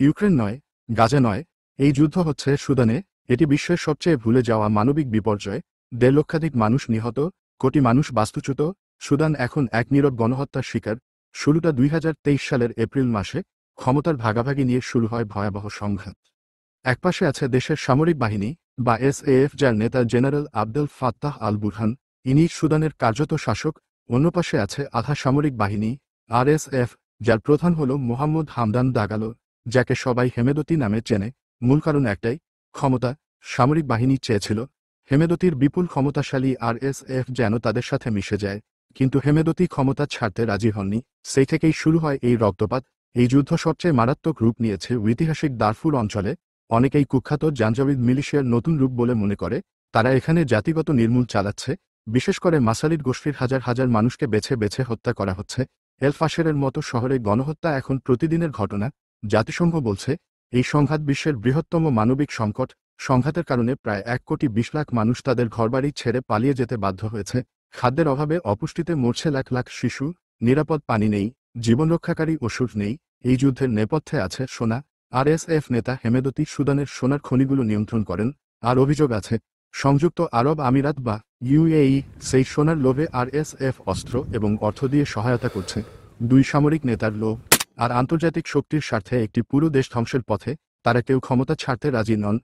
Ukraine নয়, গাজা নয়, এই যুদ্ধ হচ্ছে সুদানে। এটি বিশ্বের সবচেয়ে ভুলে যাওয়া মানবিক বিপর্যয়। ১.৫ লক্ষাধিক মানুষ নিহত, কোটি মানুষ বাস্তুচ্যুত। সুদান এখন এক নীরব গণহত্যার শিকার। শুরুটা ২০২৩ সালের এপ্রিল মাসে। ক্ষমতার ভাগাভাগি নিয়ে শুরু হয় ভয়াবহ সংঘাত। একপাশে আছে দেশের সামরিক বাহিনী বা এসএএফ, যার নেতা general Abdel Fattah al Burhan, ইনি সুদানের কার্যত শাসক। অন্য পাশে আছে আধা সামরিক বাহিনী আরএসএফ, যার প্রধান হল মোহাম্মদ হামদান দাগালো, যাকে সবাই হেমেদতি নামে চেনে। মূল কারণ একটাই, ক্ষমতা। সামরিক বাহিনী চেয়েছিল হেমেদতির বিপুল ক্ষমতাশালী আরএসএফ যেন তাদের সাথে মিশে যায়, কিন্তু হেমেদতি ক্ষমতা ছাড়তে রাজি হননি। সেই থেকেই শুরু হয় এই রক্তপাত। এই যুদ্ধ সবচেয়ে মারাত্মক রূপ নিয়েছে ঐতিহাসিক দারফুর অঞ্চলে। অনেকেই কুখ্যাত জাঞ্জাবিদ মিলিশিয়ার নতুন রূপ বলে মনে করে। তারা এখানে জাতিগত নির্মূল চালাচ্ছে। বিশেষ করে মাসালিদ গোষ্ঠীর হাজার হাজার মানুষকে বেছে বেছে হত্যা করা হচ্ছে। এল ফাশেরের মতো শহরে গণহত্যা এখন প্রতিদিনের ঘটনা। জাতিসংঘ বলছে এই সংঘাত বিশ্বের বৃহত্তম মানবিক সংকট। সংঘাতের কারণে প্রায় ১,২০,০০,০০০ মানুষ তাদের ঘরবাড়ি ছেড়ে পালিয়ে যেতে বাধ্য হয়েছে। খাদ্যের অভাবে অপুষ্টিতে মরছে লাখ লাখ শিশু। নিরাপদ পানি নেই, জীবনরক্ষাকারী ওষুধ নেই। এই যুদ্ধের নেপথ্যে আছে সোনা। আরএসএফ নেতা হেমেদতি সুদানের সোনার খনিগুলো নিয়ন্ত্রণ করেন। আর অভিযোগ আছে সংযুক্ত আরব আমিরাত বা ইউএই সেই সোনার লোভে আরএসএফ অস্ত্র এবং অর্থ দিয়ে সহায়তা করছে। দুই সামরিক নেতার লোভ আর আন্তর্জাতিক শক্তির স্বার্থে একটি পুরো দেশ ধ্বংসের পথে। তারা কেউ ক্ষমতা ছাড়তে রাজি নন,